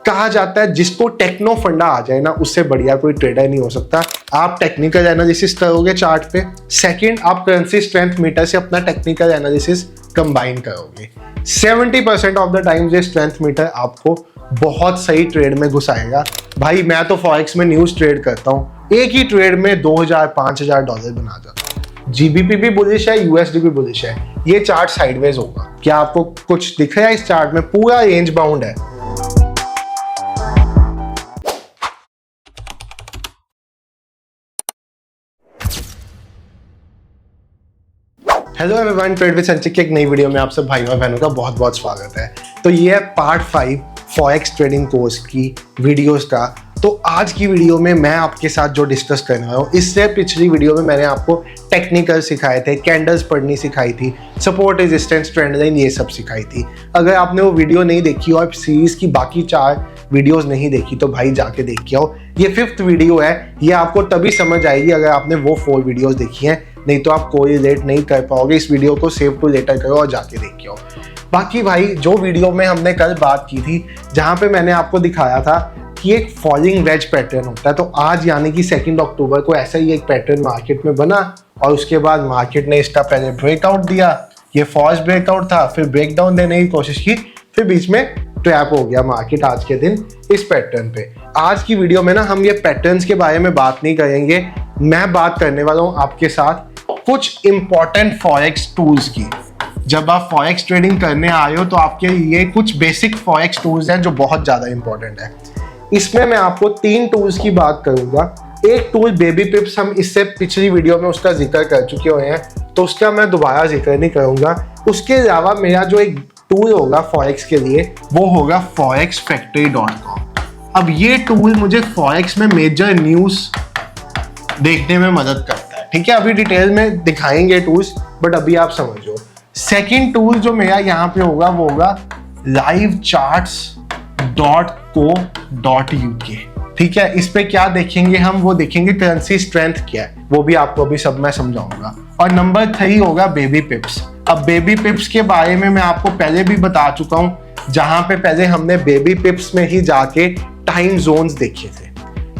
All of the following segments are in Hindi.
कहा जाता है जिसको टेक्नो फंडा आ जाए ना, उससे बढ़िया कोई ट्रेडर नहीं हो सकता। आप टेक्निकल एनालिसिस करोगे चार्ट पे, सेकंड आप करेंसी स्ट्रेंथ मीटर से अपना टेक्निकल एनालिसिस कंबाइन करोगे। 70% ऑफ द टाइम ये स्ट्रेंथ मीटर आपको बहुत सही ट्रेड में घुसाएगा। भाई मैं तो फॉरेक्स में न्यूज ट्रेड करता हूँ, एक ही ट्रेड में $2000-5000 बना जाता हूँ। जीबीपी भी बुलिश है, यूएसडी भी बुलिश है। ये चार्ट साइडवेज होगा। क्या आपको कुछ दिख रहा है इस चार्ट में? पूरा रेंज बाउंड है। हेलो एवरीवन, ट्रेड विद संचित की एक नई वीडियो में आप सब भाइयों और बहनों का बहुत बहुत स्वागत है। तो ये है पार्ट 5 फॉरेक्स ट्रेडिंग कोर्स की वीडियोस का। तो आज की वीडियो में मैं आपके साथ जो डिस्कस करने वाला हूँ, इससे पिछली वीडियो में मैंने आपको टेक्निकल सिखाए थे, कैंडल्स पढ़नी सिखाई थी, सपोर्ट रेजिस्टेंस ट्रेंड लाइन ये सब सिखाई थी। अगर आपने वो वीडियो नहीं देखी और सीरीज की बाकी 4 वीडियोस नहीं देखी तो भाई जाके देख के आओ। ये 5th वीडियो है, ये आपको तभी समझ आएगी अगर आपने वो 4 वीडियोस देखी हैं, नहीं तो आप कोई रिलेट नहीं कर पाओगे। इस वीडियो को सेव टू लेटर करो और जाके देख के आओ। बाकी भाई जो वीडियो में हमने कल बात की थी, जहाँ पे मैंने आपको दिखाया था कि एक फॉलिंग वेज पैटर्न होता है, तो आज यानी कि 2 अक्टूबर को ऐसा ही एक पैटर्न मार्केट में बना और उसके बाद मार्केट ने इसका पहले ब्रेकआउट दिया। ये फॉल्स ब्रेकआउट था, फिर ब्रेकडाउन देने की कोशिश की, फिर बीच में ट्रैप हो गया मार्केट आज के दिन इस पैटर्न पे। आज की वीडियो में ना हम ये पैटर्न्स के बारे में बात नहीं करेंगे, मैं बात करने वाला हूँ आपके साथ कुछ इंपॉर्टेंट फॉरेक्स टूल्स की। जब आप फॉरेक्स ट्रेडिंग करने आए हो तो आपके लिए कुछ बेसिक फॉरेक्स टूल्स हैं जो बहुत ज़्यादा इंपॉर्टेंट है। इसमें मैं आपको 3 टूल्स की बात करूंगा। एक टूल बेबी पिप्स, हम इससे पिछली वीडियो में उसका जिक्र कर चुके हुए हैं, तो उसका मैं दोबारा जिक्र नहीं करूंगा। उसके अलावा मेरा जो एक टूल होगा फॉरेक्स के लिए वो होगा forexfactory.com। अब ये टूल मुझे फॉरेक्स में मेजर न्यूज़ देखने में मदद करता है, ठीक है। अभी डिटेल में दिखाएंगे टूल्स, बट अभी आप समझो। सेकंड टूल जो मेरा यहाँ पे होगा वो होगा livecharts.co.uk, ठीक है। इस पे क्या देखेंगे हम? वो देखेंगे करेंसी स्ट्रेंथ क्या है, वो भी आपको अभी सब मैं समझाऊंगा। और नंबर 3 होगा बेबी पिप्स। अब बेबी पिप्स के बारे में मैं आपको पहले भी बता चुका हूँ, जहां पे पहले हमने बेबी पिप्स में ही जाके टाइम जोन्स देखे थे,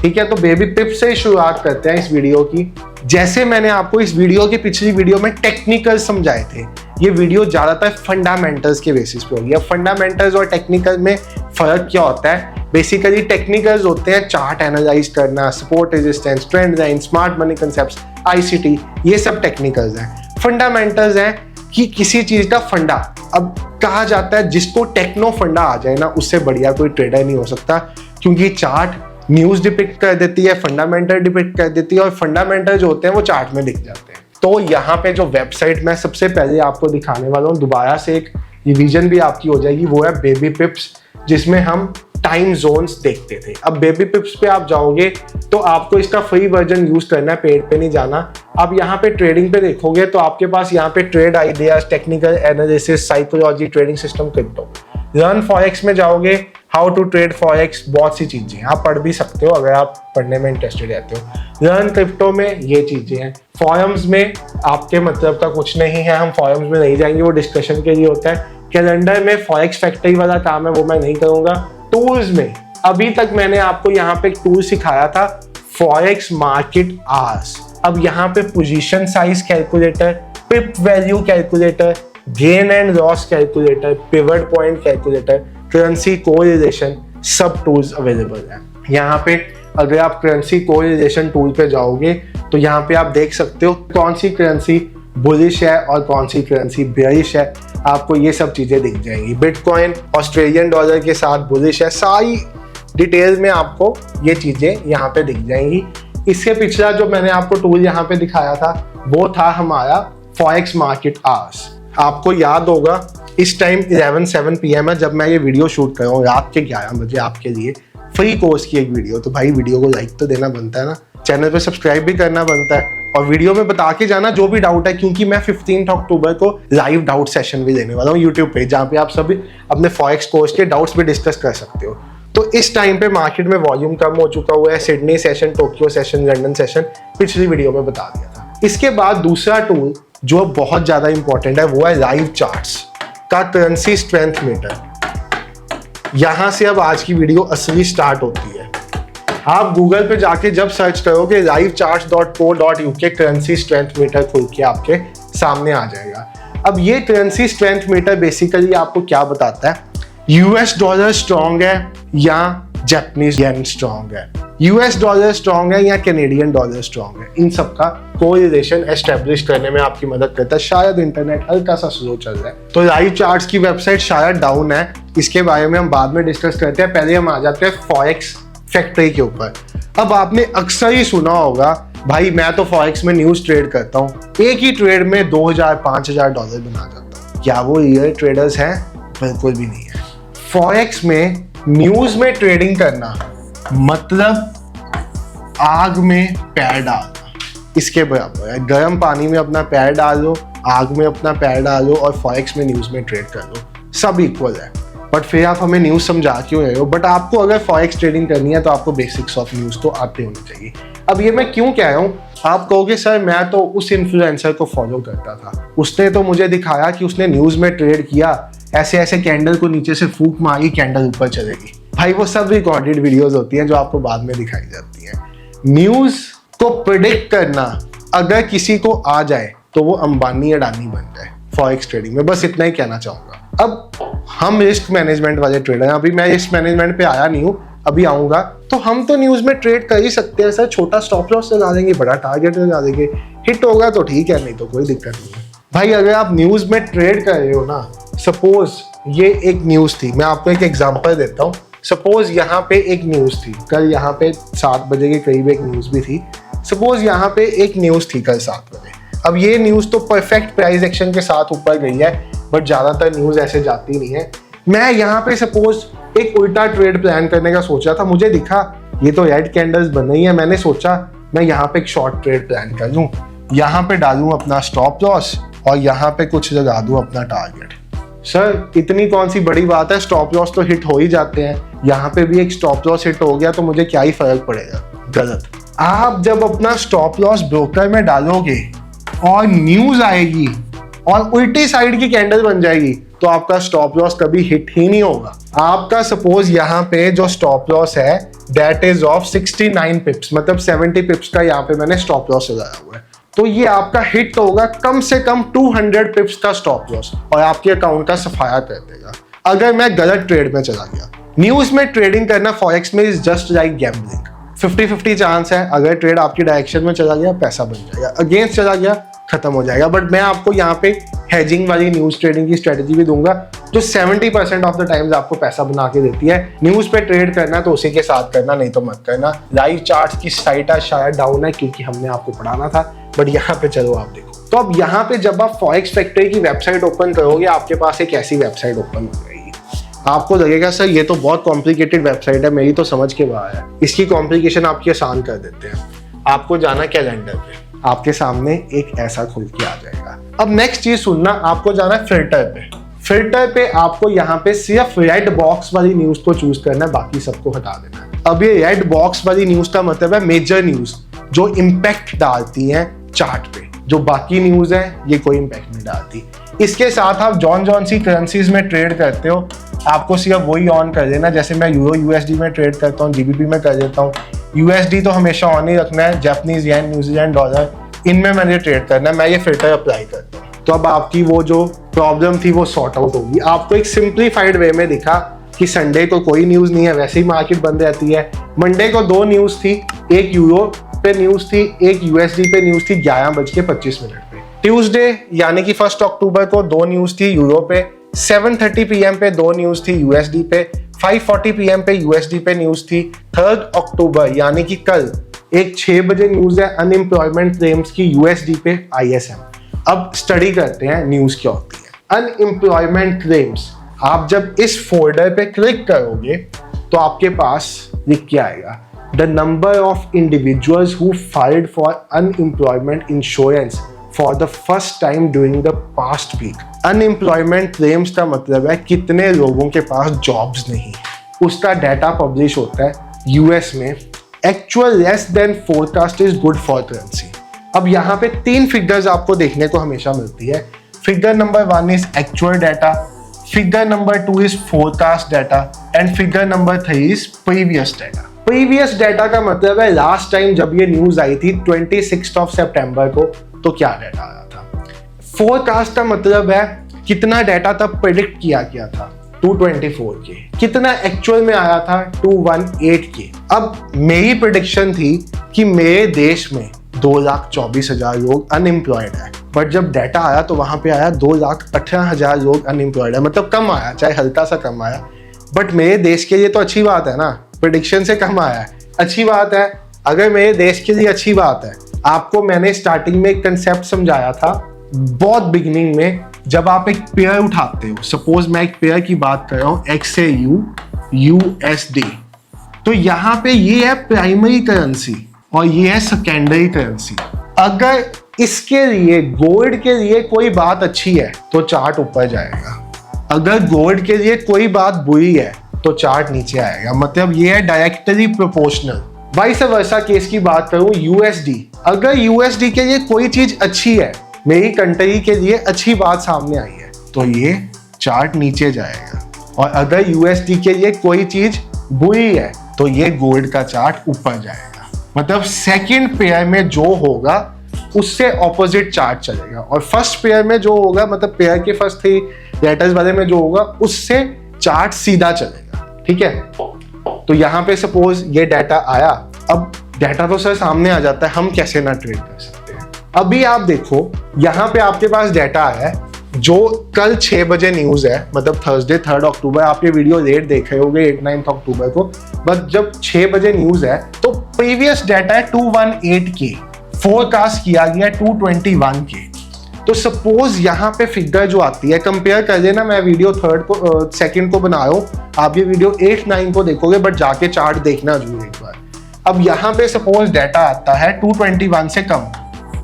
ठीक है। तो बेबी पिप्स से शुरुआत करते हैं इस वीडियो की। जैसे मैंने आपको इस वीडियो की पिछली वीडियो में टेक्निकल समझाए थे, ये वीडियो ज्यादातर फंडामेंटल्स के बेसिस पे होगी। अब फंडामेंटल्स और टेक्निकल में फर्क क्या होता है? बेसिकली टेक्निकल्स होते हैं चार्ट एनालाइज करना, support resistance, trend line, smart money concepts, ICT, ये सब टेक्निकल्स हैं। फंडामेंटल्स हैं कि किसी चीज का फंडा। अब कहा जाता है जिसको टेक्नो फंडा आ जाए ना, उससे बढ़िया कोई ट्रेडर नहीं हो सकता, क्योंकि चार्ट न्यूज डिपिक्ट कर देती है, फंडामेंटल डिपिक्ट कर देती है, और फंडामेंटल जो होते हैं वो चार्ट में दिख जाते हैं। तो यहाँ पे जो वेबसाइट मैं सबसे पहले आपको दिखाने वाला हूँ, दोबारा से एक रिवीजन भी आपकी हो जाएगी, वो है बेबी पिप्स, जिसमें हम टाइम जोन्स देखते थे। अब बेबी पिप्स पे आप जाओगे तो आपको इसका फ्री वर्जन यूज करना है, पेड पे नहीं जाना। अब यहाँ पे ट्रेडिंग पे देखोगे तो आपके पास यहाँ पे trade ideas, technical analysis, psychology, trading system, crypto. Learn forex में जाओगे, हाउ टू ट्रेड फॉरेक्स, बहुत सी चीजें आप पढ़ भी सकते हो अगर आप पढ़ने में इंटरेस्टेड रहते हो। लर्न क्रिप्टो में ये चीजें हैं। फॉरम्स में आपके मतलब का कुछ नहीं है, हम फॉरम्स में नहीं जाएंगे, वो डिस्कशन के लिए होता है। कैलेंडर में फॉरेक्स फैक्ट्री वाला काम है, वो मैं नहीं करूंगा। टूल्स में अभी तक मैंने आपको यहाँ पे एक टूल सिखाया था, फॉरेक्स मार्केट आवर्स। अब यहाँ पे position size calculator, pip value calculator, gain and loss calculator, pivot point calculator, currency correlation, सब टूल्स अवेलेबल हैं यहाँ पे। अगर आप करेंसी कोरिलेशन टूल पे जाओगे तो यहाँ पे आप देख सकते हो कौन सी करेंसी बुलिश है और कौन सी करेंसी बेयरिश है, आपको ये सब चीजें दिख जाएंगी। बिटकॉइन ऑस्ट्रेलियन डॉलर के साथ बुलिश है, सारी डिटेल में आपको ये चीजें यहाँ पे दिख जाएंगी। इसके पिछला जो मैंने आपको टूल यहाँ पे दिखाया था वो था हमारा फॉरेक्स मार्केट आवर्स। आपको याद होगा इस टाइम 11:07 PM है जब मैं ये वीडियो शूट कर रहा हूँ, रात के 11 बजे आपके लिए फ्री कोर्स की एक वीडियो। तो भाई वीडियो को लाइक तो देना बनता है ना, चैनल पे सब्सक्राइब भी करना बनता है, और वीडियो में बता के जाना जो भी डाउट है, क्योंकि मैं 15 अक्टूबर को लाइव डाउट सेशन भी देने वाला हूँ यूट्यूब पे, जहाँ पे आप सभी अपने फॉरेक्स कोर्स के डाउट्स भी डिस्कस कर सकते हो। तो इस टाइम पे मार्केट में वॉल्यूम कम हो चुका हुआ है, Sydney session, Tokyo session, London session पिछली वीडियो में बता दिया था। इसके बाद दूसरा टूल जो बहुत ज्यादा इंपॉर्टेंट है वो है लाइव चार्ट्स का करेंसी स्ट्रेंथ मीटर। यहाँ से अब आज की वीडियो असली स्टार्ट होती है। आप गूगल पे जाके जब सर्च करोगे livecharts.co.uk करेंसी स्ट्रेंथ मीटर खुल के आपके सामने आ जाएगा। अब ये करेंसी स्ट्रेंथ मीटर बेसिकली आपको क्या बताता है, यूएस डॉलर स्ट्रॉन्ग है या जापानीज येन स्ट्रॉन्ग है, यूएस डॉलर स्ट्रॉन्ग है या कैनेडियन डॉलर स्ट्रॉन्ग है, इन सब का कोरिलेशन एस्टेब्लिश करने में आपकी मदद करता है। शायद इंटरनेट हल्का सा स्लो चल रहा है तो लाइव चार्ट्स की वेबसाइट शायद डाउन है, इसके बारे में हम बाद में डिस्कस करते हैं। पहले हम आ जाते हैं फॉरेक्स फैक्ट्री के ऊपर। अब आपने अक्सर ही सुना होगा, भाई मैं तो फॉरेक्स में न्यूज ट्रेड करता हूँ, एक ही ट्रेड में 2000-5000 डॉलर बना जाता हूँ। क्या वो रियल ट्रेडर्स हैं? बिल्कुल भी नहीं है। फॉरेक्स में न्यूज में ट्रेडिंग करना मतलब आग में पैर डालना, इसके बराबर है। गर्म पानी में अपना पैर डालो, आग में अपना पैर डालो और फॉरेक्स में न्यूज में ट्रेड कर लो, सब इक्वल है। बट फिर आप हमें न्यूज समझा क्यों रहे हो? बट आपको अगर फॉरेक्स ट्रेडिंग करनी है तो आपको बेसिक्स ऑफ न्यूज तो आते होने चाहिए। अब ये मैं क्यों कह रहा हूँ, आप कहोगे सर मैं तो उस इन्फ्लुएंसर को फॉलो करता था, उसने तो मुझे दिखाया कि उसने न्यूज में ट्रेड किया, ऐसे ऐसे कैंडल को नीचे से फूंक मारी, कैंडल ऊपर चलेगी। भाई वो सब रिकॉर्डेड वीडियोस होती हैं जो आपको बाद में दिखाई जाती हैं। न्यूज को प्रिडिक्ट करना अगर किसी को आ जाए तो वो अंबानी अडानी बन जाए फॉरेक्स ट्रेडिंग में, बस इतना ही कहना चाहूंगा। अब हम रिस्क मैनेजमेंट वाले ट्रेडर हैं, अभी मैं रिस्क मैनेजमेंट पे आया नहीं हूँ, अभी आऊंगा। तो हम तो न्यूज में ट्रेड कर ही सकते हैं सर, छोटा स्टॉप लॉस लगा देंगे, बड़ा टारगेट लगा देंगे, हिट होगा तो ठीक है, नहीं तो कोई दिक्कत नहीं है। भाई अगर आप न्यूज में ट्रेड कर रहे हो ना, सपोज ये एक न्यूज थी, मैं आपको एक एग्जांपल देता हूँ। सपोज यहाँ पे एक न्यूज थी, कल यहाँ पे 7 बजे के करीब एक न्यूज भी थी। सपोज यहाँ पे एक न्यूज थी कल 7 बजे। अब ये न्यूज तो परफेक्ट प्राइस एक्शन के साथ ऊपर गई है, बट ज्यादातर न्यूज ऐसे जाती नहीं है। मैं यहाँ पे सपोज एक उल्टा ट्रेड प्लान करने का सोचा था, मुझे दिखा ये तो रेड कैंडल्स बन रही है, मैंने सोचा मैं यहाँ पे एक शॉर्ट ट्रेड प्लान कर लूँ, यहाँ पे डालूं अपना स्टॉप लॉस और यहाँ पे कुछ लगा दूं अपना टारगेट। सर इतनी कौन सी बड़ी बात है, स्टॉप लॉस तो हिट हो ही जाते हैं, यहाँ पे भी एक स्टॉप लॉस हिट हो गया तो मुझे क्या ही फर्क पड़ेगा। गलत। आप जब अपना स्टॉप लॉस ब्रोकर में डालोगे और न्यूज आएगी और उल्टी साइड की कैंडल बन जाएगी तो आपका स्टॉप लॉस कभी हिट ही नहीं होगा। आपका सपोज यहाँ पे जो स्टॉप लॉस है दैट इज ऑफ 69 पिप्स, मतलब 70 पिप्स का यहाँ पे मैंने स्टॉप लॉस लगाया हुआ है, तो ये आपका हिट होगा कम से कम 200 पिप्स का स्टॉप लॉस और आपके अकाउंट का सफाया कर देगा अगर मैं गलत ट्रेड में चला गया। न्यूज में ट्रेडिंग करना फॉरेक्स में is just like gambling. 50-50 chance है, अगर ट्रेड आपकी डायरेक्शन में चला गया पैसा बन जाएगा, अगेंस्ट चला गया खत्म हो जाएगा। बट मैं आपको यहाँ पे हेजिंग वाली न्यूज ट्रेडिंग की स्ट्रेटेजी भी दूंगा जो 70% ऑफ द टाइम्स आपको पैसा बना के देती है। न्यूज पे ट्रेड करना तो उसी के साथ करना, नहीं तो मत करना। लाइव चार्ट्स की साइट शायद डाउन है क्योंकि हमने आपको पढ़ाना था, बट यहाँ पे चलो आप देखो। तो अब यहाँ पे जब आप फॉरेक्स फैक्ट्री की वेबसाइट ओपन करोगे, आपके पास एक ऐसी वेबसाइट ओपन हो जाएगी। आपको लगेगा सर ये तो बहुत कॉम्प्लिकेटेड वेबसाइट है, मेरी तो समझ के बाहर है। इसकी कॉम्प्लिकेशन आपकी आसान कर देते हैं। आपको जाना कैलेंडर पे, आपके सामने एक ऐसा खुल के आ जाएगा। अब नेक्स्ट चीज सुनना, आपको जाना है फिल्टर पे। फिल्टर पे आपको यहाँ पे सिर्फ रेड बॉक्स वाली न्यूज को चूज करना है, बाकी सबको हटा देना है। अब ये रेड बॉक्स वाली न्यूज का मतलब है मेजर न्यूज जो इम्पैक्ट डालती है चार्ट पे, जो बाकी न्यूज है ये कोई इम्पैक्ट नहीं डालती। इसके साथ आप जॉन सी करेंसीज में ट्रेड करते हो, आपको सिर्फ वही ऑन कर देना। जैसे मैं यूरो यूएसडी में ट्रेड करता हूँ, जीबीपी में कर देता हूँ। यूएसडी तो हमेशा ऑन ही रखना है, जापानीज येन, न्यूजीलैंड डॉलर, इनमें मैंने ट्रेड करना है। मैं ये फिल्टर अप्लाई करता हूँ तो अब आपकी वो जो प्रॉब्लम थी वो सॉर्ट आउट होगी। आपको एक सिंप्लीफाइड वे में दिखा कि संडे को कोई न्यूज नहीं है, वैसे ही मार्केट बंद रहती है। मंडे को 2 न्यूज थी, एक यूरो पे न्यूज थी, एक यूएसडी पे न्यूज थी 11:25 पे। ट्यूसडे यानी कि 1 अक्टूबर को 2 न्यूज थी यूरो पे, 7:30 PM पे 2 न्यूज थी यूएसडी पे, 5:40 PM पे यूएसडी पे न्यूज थी। 3 अक्टूबर यानी कि कल एक 6 बजे न्यूज है अनएम्प्लॉयमेंट क्लेम्स की यूएसडी पे आईएसएम। अब स्टडी करते हैं न्यूज क्या होती है। अनएम्प्लॉयमेंट क्लेम्स, आप जब इस फोल्डर पे क्लिक करोगे तो आपके पास लिख के आएगा the number of individuals who filed for unemployment insurance for the first time during the past week. Unemployment claims का मतलब है कितने लोगों के पास जॉब्स नहीं है, उसका डाटा पब्लिश होता है यूएस में। Actual less than forecast is good for currency. अब यहाँ पे 3 फिगर्स आपको देखने को हमेशा मिलती है। Figure number 1 is actual data, figure number 2 is forecast data and figure number 3 is previous data. Previous data का मतलब है लास्ट टाइम जब ये न्यूज आई थी 26 ऑफ सितंबर को, तो क्या डाटा आया था। फोरकास्ट का मतलब है कितना डाटा तब प्रेडिक्ट किया गया था 224 के, कितना एक्चुअल में आया था 218 के। अब मेरी प्रेडिक्शन थी कि मेरे देश में 2,24,000 लोग अनएम्प्लॉयड है, बट जब डाटा आया तो वहां पे आया 2,18,000 लोग अनएम्प्लॉयड है, मतलब कम आया, चाहे हल्का सा कम आया, बट मेरे देश के लिए तो अच्छी बात है ना, प्रेडिक्शन से कम आया है, अच्छी बात है। अगर मेरे देश के लिए अच्छी बात है, आपको मैंने स्टार्टिंग में एक कंसेप्ट समझाया था बहुत बिगिनिंग में, जब आप एक पेयर उठाते हो, सपोज मैं एक पेयर की बात कर रहा हूँ XAU USD, तो यहाँ पे ये है प्राइमरी करेंसी और ये है सेकेंडरी करेंसी। अगर इसके लिए गोल्ड के लिए कोई बात अच्छी है तो चार्ट ऊपर जाएगा, अगर गोल्ड के लिए कोई बात बुरी है तो चार्ट नीचे आएगा, मतलब ये है directly proportional. Vice versa case की बात करूं USD, अगर USD के लिए कोई चीज अच्छी है, मेरी कंट्री के लिए अच्छी बात सामने आई है, तो ये चार्ट नीचे जाएगा, और अगर USD के लिए कोई चीज बुरी है तो ये गोल्ड का चार्ट ऊपर जाएगा। मतलब सेकंड पेयर में जो होगा उससे ऑपोजिट चार्ट चलेगा, और फर्स्ट पेयर में जो होगा, मतलब पेयर के फर्स्ट 3 लेटर्स वाले में जो होगा उससे चार्ट सीधा चलेगा। ठीक है, तो यहाँ पे सपोज ये डाटा आया, अब डाटा तो सर सामने आ जाता है, हम कैसे ना ट्रेड कर सकते हैं। अभी आप देखो यहाँ पे आपके पास डाटा आया है जो कल 6 बजे न्यूज है, मतलब थर्सडे 3 अक्टूबर, आप ये वीडियो लेट देख रहे होगे 8-9 अक्टूबर को, बट जब 6 बजे न्यूज है तो प्रीवियस डाटा है 218 के, फोरकास्ट किया गया 221 के। तो सपोज यहाँ पे फिगर जो आती है, कंपेयर कर लेना, मैं वीडियो 2nd को बना रहा हूँ, आप ये वीडियो 8-9 को देखोगे, बट जाके चार्ट देखना जरूर एक बार। अब यहाँ पे सपोज डाटा आता है 221 से कम,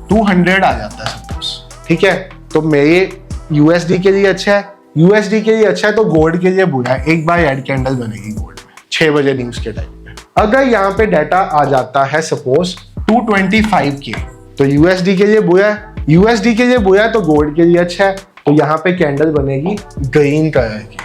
200 आ जाता है सपोज, ठीक है, तो मेरे USD के लिए अच्छा है, USD के लिए अच्छा है तो गोल्ड के लिए बुरा है, एक बार रेड कैंडल बनेगी गोल्ड में 6 बजे न्यूज के टाइम पे। अगर यहाँ पे डाटा आ जाता है सपोज 225 के, तो USD के लिए बुरा है, USD के लिए बुरा है तो गोल्ड के लिए अच्छा है, तो यहाँ पे कैंडल बनेगी ग्रीन कलर की।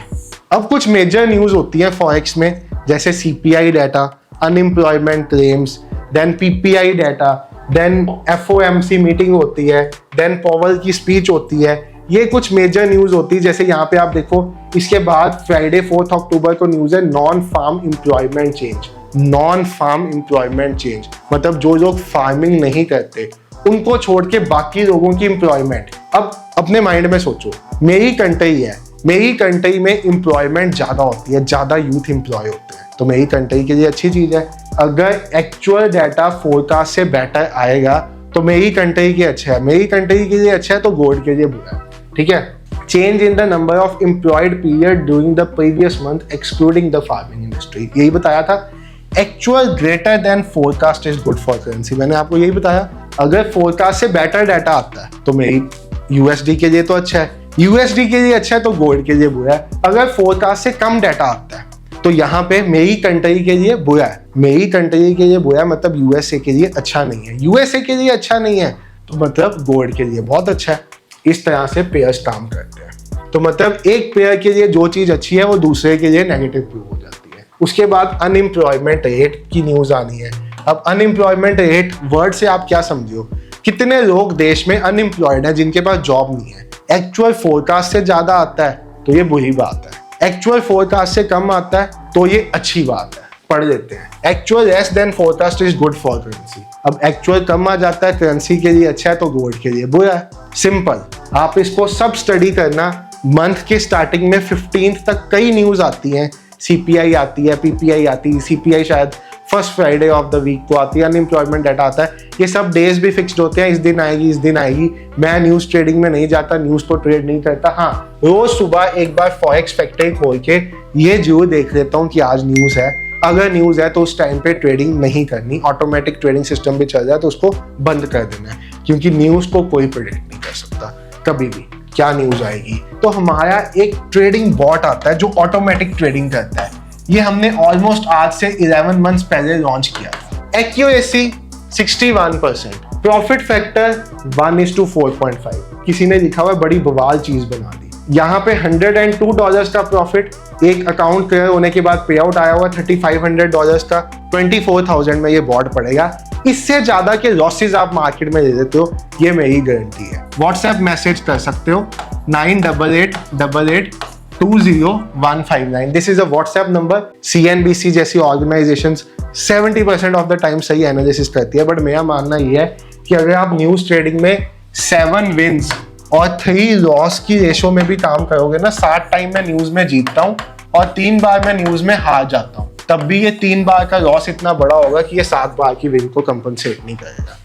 अब कुछ मेजर न्यूज होती है फॉरेक्स में, जैसे CPI data, unemployment claims, then PPI data, then FOMC meeting होती है, देन पॉवेल की स्पीच होती है, ये कुछ मेजर न्यूज होती है। जैसे यहाँ पे आप देखो, इसके बाद फ्राइडे 4 अक्टूबर को न्यूज है non farm employment change. Non farm employment change मतलब जो लोग फार्मिंग नहीं करते उनको छोड़ के बाकी लोगों की एम्प्लॉयमेंट। अब अपने माइंड में सोचो, मेरी कंट्री है, मेरी कंट्री में एम्प्लॉयमेंट ज्यादा होती है, ज्यादा यूथ एम्प्लॉय होते हैं, तो मेरी कंट्री के लिए अच्छी चीज है। अगर एक्चुअल डाटा फोरकास्ट से बेटर आएगा तो मेरी कंट्री के अच्छा है, मेरी कंट्री के लिए अच्छा है तो गोल्ड के लिए बुरा है। ठीक है, change in the number of employed period during the previous month excluding the farming industry, यही बताया था। Actual greater than forecast is good for currency, मैंने आपको यही बताया। अगर फोरकास्ट से बेटर डाटा आता है तो मेरी USD के लिए तो अच्छा है, USD के लिए अच्छा है तो गोल्ड के लिए बुरा है। अगर फोरकास्ट से कम डाटा आता है तो यहाँ पे मेरी कंट्री के लिए बुरा है, मेरी कंट्री के लिए बुरा है, मतलब USA के लिए अच्छा नहीं है, USA के लिए अच्छा नहीं है तो मतलब गोल्ड के लिए बहुत अच्छा है। इस तरह से पेयर्स काम करते हैं। तो मतलब एक पेयर के लिए जो चीज अच्छी है वो दूसरे के लिए नेगेटिव प्रूव हो जाती है। उसके बाद अनएम्प्लॉयमेंट रेट की न्यूज आनी है। अब अनएम्प्लॉयमेंट रेट वर्ड से आप क्या समझो, कितने लोग देश में अनएम्प्लॉयड हैं जिनके पास जॉब नहीं है। एक्चुअल फोरकास्ट से ज्यादा आता है तो ये बुरी बात है, एक्चुअल फोरकास्ट से कम आता है तो ये अच्छी बात है, पढ़ लेते हैं। Actual less than forecast is good for currency. अब एक्चुअल कम आ जाता है, करेंसी के लिए अच्छा है तो गोल्ड के लिए बुरा है। सिंपल, आप इसको सब स्टडी करना। मंथ के स्टार्टिंग में 15th तक कई न्यूज आती हैं, CPI आती है, PPI आती है, CPI शायद first Friday of the week को आती है, अनएम्प्लॉयमेंट डाटा आता है। ये सब डेज भी फिक्स्ड होते हैं, इस दिन आएगी, इस दिन आएगी। मैं न्यूज ट्रेडिंग में नहीं जाता, न्यूज तो ट्रेड नहीं करता। हाँ, रोज सुबह एक बार फॉरेक्स फैक्ट्री खोल के ये जरूर देख लेता हूँ कि आज न्यूज है। अगर न्यूज है तो उस टाइम पे ट्रेडिंग नहीं करनी, ऑटोमेटिक ट्रेडिंग सिस्टम भी चल रहा है तो उसको बंद कर देना है, क्योंकि न्यूज को कोई प्रेडिक्ट नहीं कर सकता कभी भी क्या न्यूज आएगी। तो हमारा एक ट्रेडिंग बॉट आता है जो ऑटोमेटिक ट्रेडिंग करता है। ये हमने ऑलमोस्ट आज से 11 मंथ्स पहले लॉन्च किया था। Accuracy 61%, profit factor 1:4.5। किसी ने लिखा हुआ बड़ी बवाल चीज बना दी। यहाँ पे $102 का प्रॉफिट, एक अकाउंट क्लियर होने के बाद पे आउट आया हुआ $3,500 का, 24,000 में ये बॉट पड़ेगा। इससे ज्यादा के लॉसेस आप मार्केट में ले लेते हो, ये मेरी गारंटी है। व्हाट्सएप मैसेज कर सकते हो 9888200159। This is a WhatsApp number. CNBC जैसी ऑर्गेनाइजेशंस 70% ऑफ द टाइम सही एनालिसिस करती है, बट मेरा मानना ये है कि अगर आप न्यूज ट्रेडिंग में 7 विन्स और 3 लॉस की रेशो में भी काम करोगे ना, 60 टाइम मैं न्यूज में जीतता हूँ और 3 बार मैं न्यूज में हार जाता हूँ, तब भी ये 3 बार का लॉस इतना बड़ा होगा कि ये 7 बार की विन को कंपनसेट नहीं करेगा।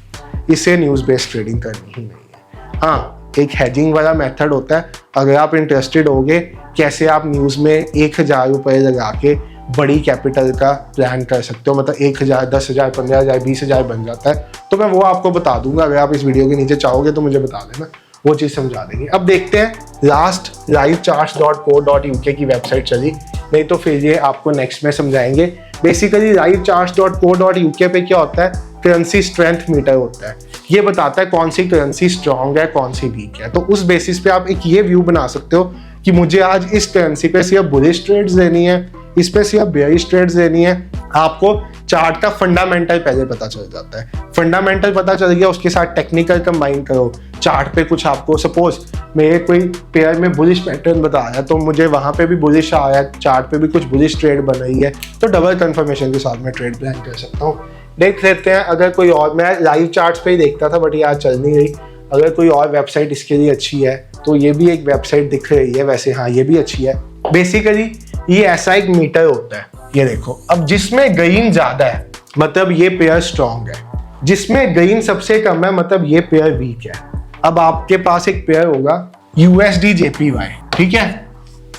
इसे न्यूज बेस्ड ट्रेडिंग करनी ही नहीं है। हाँ, एक हेजिंग वाला मेथड होता है। अगर आप इंटरेस्टेड होगे कैसे आप न्यूज में 1,000 रुपए लगा के बड़ी कैपिटल का प्लान कर सकते हो, मतलब 1,000, 10,000, 15,000, 20,000 बन जाता है, तो मैं वो आपको बता दूंगा। अगर आप इस वीडियो के नीचे चाहोगे तो मुझे बता देना, वो चीज़ समझा देंगे। अब देखते हैं, लास्ट livecharts.co.uk की वेबसाइट चली, नहीं तो फिर ये आपको नेक्स्ट में समझाएंगे। बेसिकली livecharts.co.uk पे क्या होता है, करेंसी स्ट्रेंथ मीटर होता है। ये बताता है कौन सी करेंसी स्ट्रांग है, कौन सी वीक है। तो उस बेसिस पे आप एक ये व्यू बना सकते हो कि मुझे आज इस करेंसी पे सिर्फ बुलिश ट्रेड्स लेनी है, इस पे सिर्फ बेयरिश ट्रेड्स लेनी है। आपको चार्ट का फंडामेंटल पहले पता चल जाता है। फंडामेंटल पता चल गया, उसके साथ टेक्निकल कंबाइन करो। चार्ट पे कुछ आपको सपोज मेरे कोई पेयर में बुलिश पैटर्न बताया तो मुझे वहां पे भी बुलिश आया, चार्ट पे भी कुछ बुलिश ट्रेड बन रही है, तो डबल कंफर्मेशन के साथ मैं ट्रेड प्लान कर सकता हूँ। देख लेते हैं अगर कोई और, मैं लाइव चार्ट्स पे ही देखता था बट ये आज चल नहीं रही। अगर कोई और वेबसाइट इसके लिए अच्छी है तो ये भी एक वेबसाइट दिख रही है, वैसे हाँ ये भी अच्छी है। बेसिकली ये ऐसा एक मीटर होता है, ये देखो। अब जिसमें गेन ज्यादा है मतलब ये पेयर स्ट्रॉन्ग है, जिसमें गेन सबसे कम है मतलब ये पेयर वीक है। अब आपके पास एक पेयर होगा USD JPY, ठीक है।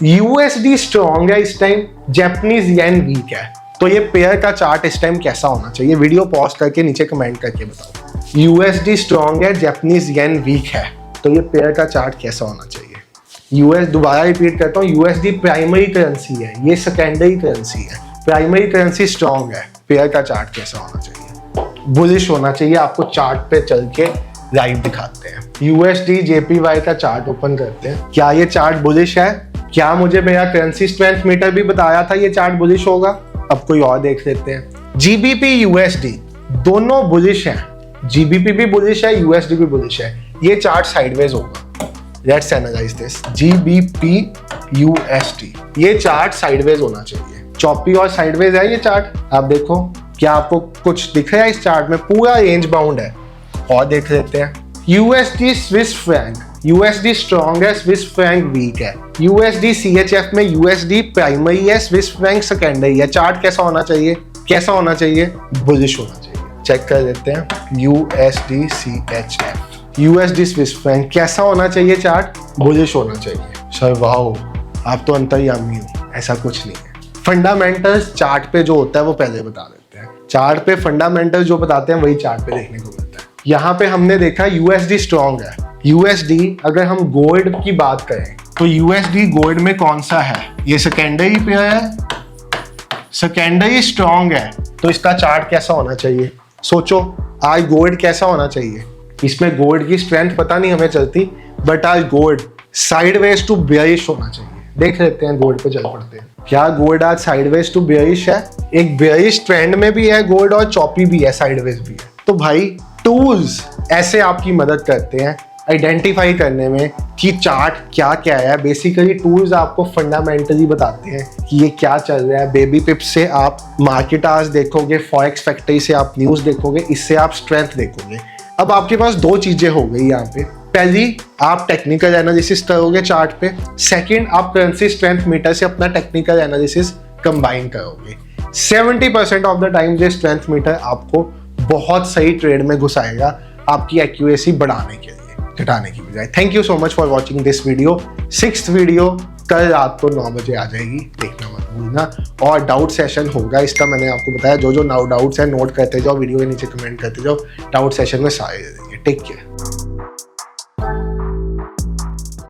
USD स्ट्रॉन्ग है इस टाइम, जापानीज येन वीक है, तो ये पेयर का चार्ट इस टाइम कैसा होना चाहिए? वीडियो पॉज करके नीचे कमेंट करके बताओ। USD स्ट्रॉन्ग है, जापानीज येन वीक है, तो ये पेयर का चार्ट कैसा होना चाहिए? US, दोबारा रिपीट करता हूँ, USD प्राइमरी करेंसी है, ये सेकेंडरी करेंसी है। प्राइमरी करेंसी स्ट्रॉन्ग है, पेयर का चार्ट कैसा होना चाहिए? बुलिश होना चाहिए। आपको चार्ट पे चल के लाइव दिखाते हैं। USD JPY का चार्ट ओपन करते हैं। क्या ये चार्ट बुलिश है? क्या मुझे मेरा करेंसी स्ट्रेंथ मीटर भी बताया था ये चार्ट बुलिश होगा? अब कोई और देख लेते हैं। GBP USD दोनों बुलिश हैं, GBP भी बुलिश है, USD भी बुलिश है। ये चार्ट साइडवेज होगा। Let's analyse this. GBP USD, ये चार्ट साइडवेज होना चाहिए। चॉपी और साइडवेज है ये चार्ट। आप देखो, क्या आपको कुछ दिख रहा है इस चार्ट में? पूरा रेंज बाउंड है। और देख लेते हैं USD Swiss franc, USD strong है, स्विस फ्रैंक वीक है। USD CHF में USD प्राइमरी है, स्विस फ्रैंक सेकेंडरी है। चार्ट कैसा होना चाहिए? कैसा होना चाहिए? बुलिश होना चाहिए। चेक कर लेते हैं। USD CHF, USD Swiss franc कैसा होना चाहिए? चार्ट बुलिश होना चाहिए। सर वाओ, आप तो अंतर्यामी हो। ऐसा कुछ नहीं है। फंडामेंटल्स चार्ट पे जो होता है वो पहले बता देते हैं। चार्ट पे फंडामेंटल जो बताते हैं वही चार्ट पे देखने को मिलता है। यहाँ पे हमने देखा USD स्ट्रॉन्ग है। USD, अगर हम गोल्ड की बात करें तो USD गोल्ड में कौन सा है? ये सेकेंडरी पेयर है, सेकेंडरी स्ट्रॉन्ग है, तो इसका चार्ट कैसा होना चाहिए? सोचो, आज गोल्ड कैसा होना चाहिए? इसमें गोल्ड की स्ट्रेंथ पता नहीं हमें चलती, बट आज गोल्ड साइडवेज टू बेयरिश होना चाहिए। देख लेते हैं, गोल्ड पे चल पड़ते हैं। क्या गोल्ड आज साइडवेज टू बेयरिश है? एक बेयरिश ट्रेंड में भी है गोल्ड और चॉपी भी है, साइडवेज भी है। तो भाई टूल्स ऐसे आपकी मदद करते हैं आइडेंटिफाई करने में कि चार्ट क्या क्या है। बेसिकली टूल्स आपको फंडामेंटली बताते हैं कि ये क्या चल रहा है। बेबी पिप्स से आप मार्केट आज देखोगे, फॉरेक्स फैक्ट्री से आप न्यूज देखोगे, इससे आप स्ट्रेंथ देखोगे। अब आपके पास दो चीजें हो गई यहाँ पे। पहली, आप टेक्निकल एनालिसिस करोगे चार्ट पे। सेकंड, आप करेंसी स्ट्रेंथ मीटर से अपना टेक्निकल एनालिसिस कंबाइन करोगे। 70% ऑफ द टाइम ये स्ट्रेंथ मीटर आपको बहुत सही ट्रेड में घुसाएगा, आपकी एक्यूरेसी बढ़ाने के लिए, घटाने की बजाय। Thank you so much for watching this video. 6th video कल रात को 9 बजे आ जाएगी, देखना मत भूलना। और डाउट सेशन होगा इसका, मैंने आपको बताया। जो जो डाउट्स हैं नोट करते जाओ, वीडियो के नीचे कमेंट करते जाओ। डाउट सेशन में सारे दे देंगे। Take care.